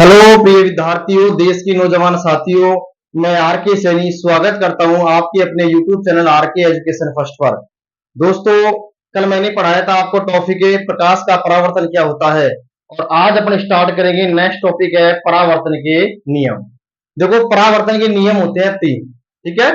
Hello प्रिय विद्यार्थियों, देश के नौजवान साथियों, मैं आर के सैनी स्वागत करता हूं आपके अपने यूट्यूब चैनल आर के एजुकेशन फर्स्ट पर। दोस्तों, कल मैंने पढ़ाया था आपको टॉपिक है प्रकाश का परावर्तन क्या होता है, और आज अपन स्टार्ट करेंगे। नेक्स्ट टॉपिक है परावर्तन के नियम। देखो, परावर्तन के नियम होते हैं तीन, ठीक है।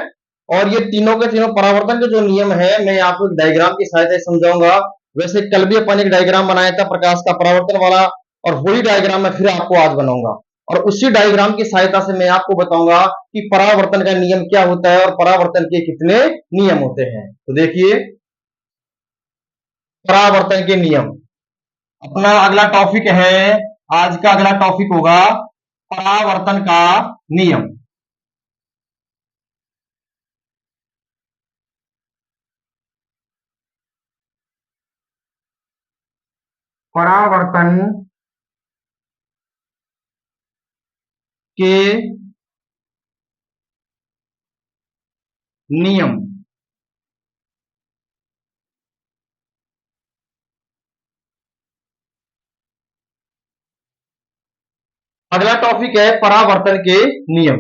और ये तीनों के तीनों परावर्तन के जो नियम है, मैं आपको एक डायग्राम की सहायता से समझाऊंगा। वैसे कल भी अपन एक डायग्राम बनाया था प्रकाश का परावर्तन वाला, और वही डायग्राम मैं फिर आपको आज बनाऊंगा, और उसी डायग्राम की सहायता से मैं आपको बताऊंगा कि परावर्तन का नियम क्या होता है और परावर्तन के कितने नियम होते हैं। तो देखिए, परावर्तन के नियम अपना अगला टॉपिक है। आज का अगला टॉपिक होगा परावर्तन का नियम। परावर्तन के नियम। अगला टॉपिक है परावर्तन के नियम।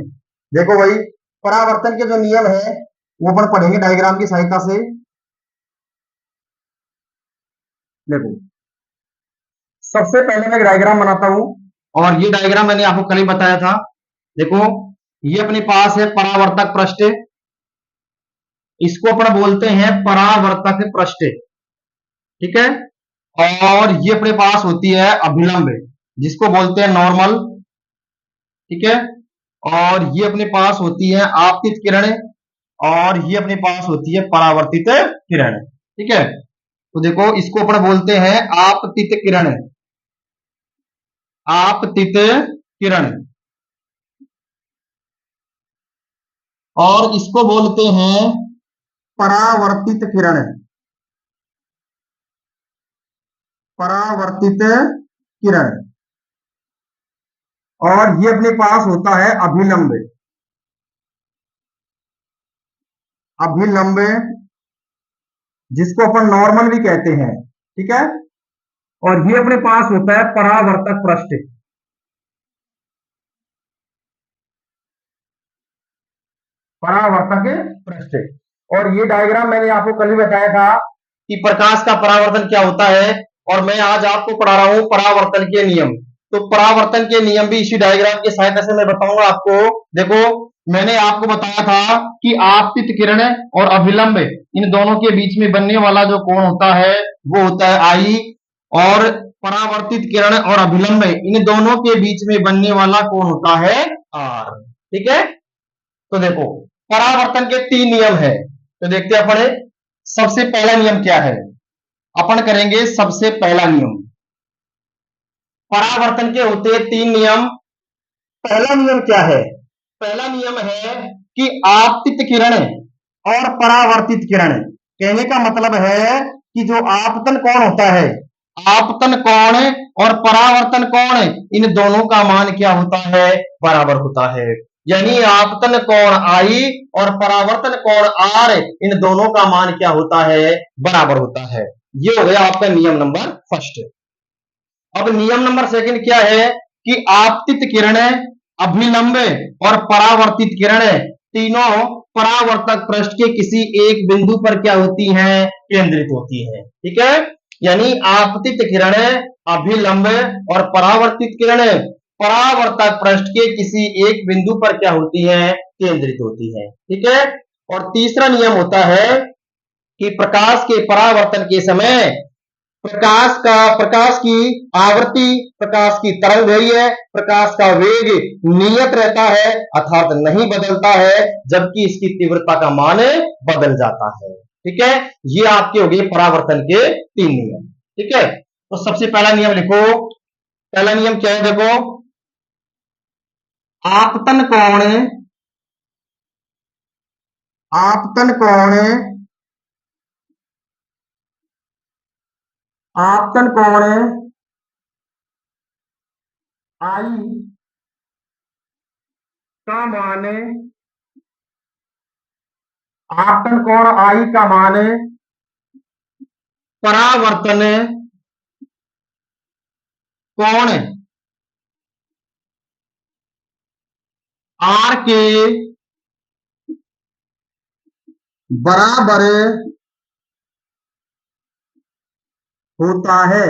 देखो भाई, परावर्तन के जो नियम है वो अपन पढ़ेंगे डायग्राम की सहायता से। देखो, सबसे पहले मैं डायग्राम बनाता हूं, और ये डायग्राम मैंने आपको कल ही बताया था। देखो, ये अपने पास है परावर्तक पृष्ठ, इसको अपन बोलते हैं परावर्तक पृष्ठ, ठीक है। और ये अपने पास होती है अभिलंब, जिसको बोलते हैं नॉर्मल, ठीक है। और ये अपने पास होती है आपतित किरण, और ये अपने पास होती है परावर्तित किरण, ठीक है। तो देखो, इसको अपन बोलते हैं आपतित किरण, आपतित किरण, और इसको बोलते हैं परावर्तित किरण, परावर्तित किरण। और ये अपने पास होता है अभिलंब, अभिलंब, जिसको अपन नॉर्मल भी कहते हैं, ठीक है। और ये अपने पास होता है परावर्तक पृष्ठ, परावर्तक पृष्ठ। और ये डायग्राम मैंने आपको कल ही बताया था कि प्रकाश का परावर्तन क्या होता है, और मैं आज आपको पढ़ा रहा हूं परावर्तन के नियम। तो परावर्तन के नियम भी इसी डायग्राम की सहायता से मैं बताऊंगा आपको। देखो, मैंने आपको बताया था कि आपतित किरण और अभिलंब, इन दोनों के बीच में बनने वाला जो कोण होता है वो होता है आई, और परावर्तित किरण और अभिलंब, इन दोनों के बीच में बनने वाला कोण होता है आर, ठीक है। तो देखो, परावर्तन के तीन नियम है, तो देखते हैं अपन। सबसे पहला नियम क्या है, अपन करेंगे सबसे पहला नियम। परावर्तन के होते हैं तीन नियम। पहला नियम क्या है? पहला नियम है कि आपतित किरण और परावर्तित किरण, कहने का मतलब है कि जो आपतन कोण होता है, आपतन कोण और परावर्तन कोण, इन दोनों का मान क्या होता है? बराबर होता है। यानी आपतन कोण आई और परावर्तन कोण आर, इन दोनों का मान क्या होता है? बराबर होता है। ये हो गया आपका नियम नंबर फर्स्ट। अब नियम नंबर सेकंड क्या है कि आपतित किरण, अभिलंब और परावर्तित किरण, तीनों परावर्तक पृष्ठ के किसी एक बिंदु पर क्या होती हैं? केंद्रित होती हैं, ठीक है। यानी आपतित किरण, अभिलंब और परावर्तित किरण परावर्तक पृष्ठ के किसी एक बिंदु पर क्या होती हैं? केंद्रित होती हैं, ठीक है। और तीसरा नियम होता है कि प्रकाश के परावर्तन के समय प्रकाश की आवृत्ति, प्रकाश की तरंग दैर्घ्य, प्रकाश का वेग नियत रहता है, अर्थात नहीं बदलता है, जबकि इसकी तीव्रता का मान बदल जाता है, ठीक है। ये आपके हो गए परावर्तन के तीन नियम, ठीक है। तो सबसे पहला नियम लिखो। पहला नियम क्या है? देखो, आपतन कोण, आपतन कोण, आपतन कोण आई का मान, आपतन कोण आई का मान परावर्तन कोण आर के बराबर होता है,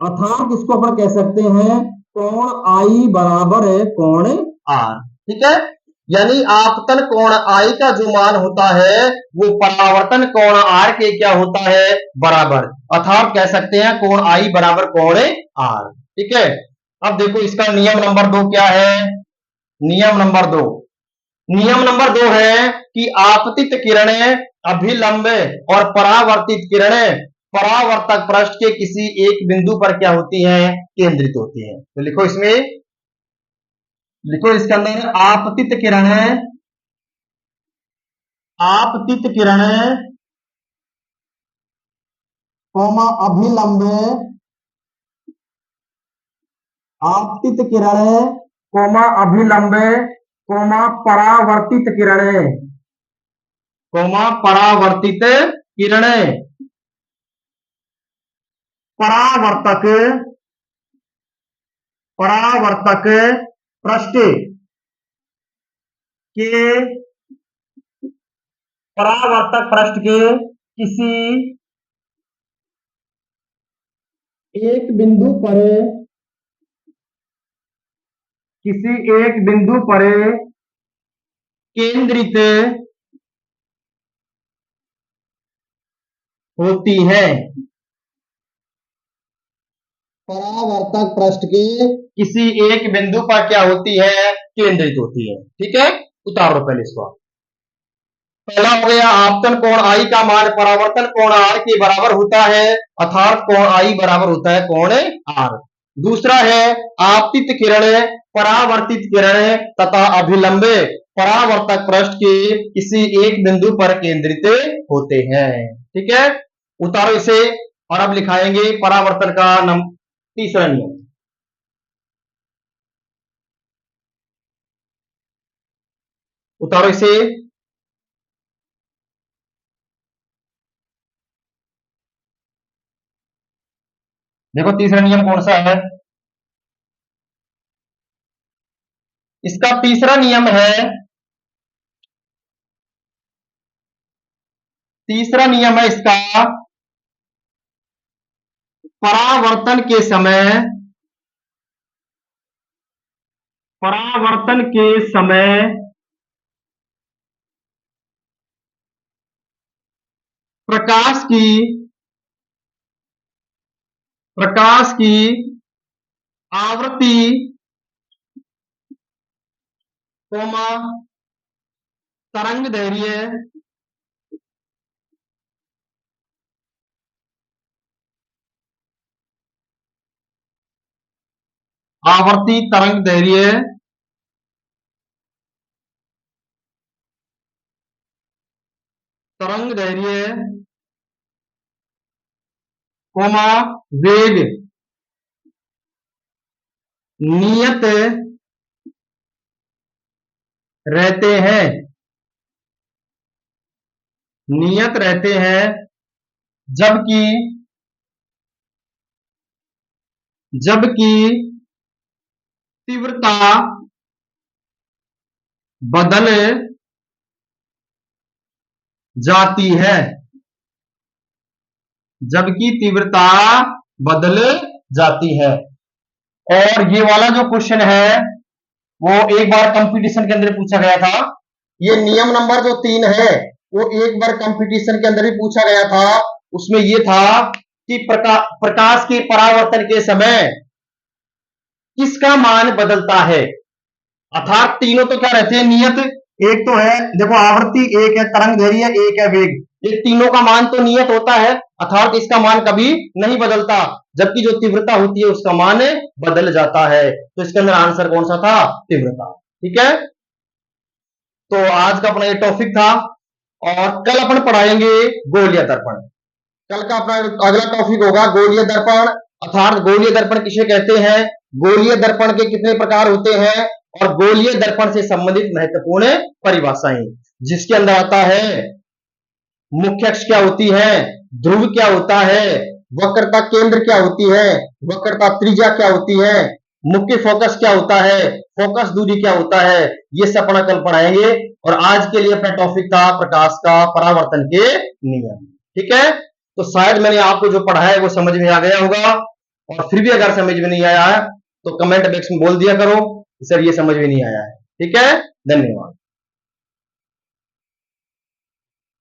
अर्थात इसको अपन कह सकते हैं कोण आई बराबर है कोण आर। ठीक है, यानी आपतन कोण आई का जो मान होता है वो परावर्तन कोण आर के क्या होता है, बराबर। अर्थात कह सकते हैं कोण आई बराबर कोण आर। ठीक है, अब देखो इसका नियम नंबर 2 क्या है। नियम नंबर 2, नियम नंबर 2 है कि आपतित किरणें अभिलंब और परावर्तित किरणें परावर्तक पृष्ठ के किसी एक बिंदु पर क्या होती हैं, केंद्रित होती हैं। तो लिखो इसमें, लिखो इसके अंदर आपतित किरणें, आपतित किरणें कोमा अभिलंब, आपतित किरणें कोमा अभिलंब कोमा परावर्तित किरणें, कोमा परावर्तित किरणें परावर्तक, परावर्तक पृष्ठ के, परावर्तक पृष्ठ के किसी एक बिंदु पर, किसी एक बिंदु पर केंद्रित होती है, परावर्तक पृष्ठ के किसी एक बिंदु पर क्या होती है, केंद्रित होती है। ठीक है, उतारो पहले इसको। पहला हो गया आपतन कोण आई का मान परावर्तन कोण आर के बराबर होता है, अर्थात कोण आई बराबर होता है कोण आर। दूसरा है आपतित किरणें परावर्तित किरणें तथा अभिलंबे परावर्तक पृष्ठ के किसी एक बिंदु पर केंद्रित होते हैं। ठीक है, उतारो इसे। और अब लिखाएंगे परावर्तन का तीसरा नियम। उतारो इसे। देखो तीसरा नियम कौन सा है, इसका तीसरा नियम है, तीसरा नियम है इसका परावर्तन के समय, परावर्तन के समय प्रकाश की, प्रकाश की आवृत्ति कोमा तरंग दैर्घ्य, आवर्ती तरंग दैर्घ्य तरंग दैर्घ्य कोमा वेग नियत रहते हैं, नियत रहते हैं, जबकि, जबकि तीव्रता बदल जाती है, जबकि तीव्रता बदल जाती है। और ये वाला जो क्वेश्चन है वो एक बार कंपटीशन के अंदर पूछा गया था। ये नियम नंबर जो 3 है वो एक बार कंपटीशन के अंदर भी पूछा गया था। उसमें ये था कि प्रकाश के परावर्तन के समय किसका मान बदलता है, अर्थात तीनों तो क्या रहते हैं, नियत। एक तो है देखो आवर्ती, एक है तरंग दैर्घ्य, एक है वेग। ये तीनों का मान तो नियत होता है, अर्थात इसका मान कभी नहीं बदलता, जबकि जो तीव्रता होती है उसका मान बदल जाता है। तो इसके अंदर आंसर कौन सा था, तीव्रता। ठीक है, तो आज का अपना ये टॉपिक था और कल अपन पढ़ाएंगे गोलीय दर्पण। कल का अपना अगला टॉपिक होगा गोलीय दर्पण, अर्थात गोलीय दर्पण किसे कहते हैं, गोलीय दर्पण के कितने प्रकार होते हैं और गोलीय दर्पण से संबंधित महत्वपूर्ण परिभाषाएं, जिसके अंदर आता है मुख्य अक्ष क्या होती है, ध्रुव क्या होता है, वक्रता केंद्र क्या होती है, वक्रता त्रिज्या क्या होती है, मुख्य फोकस क्या होता है, फोकस दूरी क्या होता है, ये सब अपना कल पढ़ाएंगे। और आज के लिए अपना टॉपिक था प्रकाश का परावर्तन के नियम। ठीक है, तो शायद मैंने आपको जो पढ़ा है वो समझ में आ गया होगा, और फिर भी अगर समझ में नहीं आया है तो कमेंट बॉक्स में बोल दिया करो सर ये समझ में नहीं आया है। ठीक है, धन्यवाद।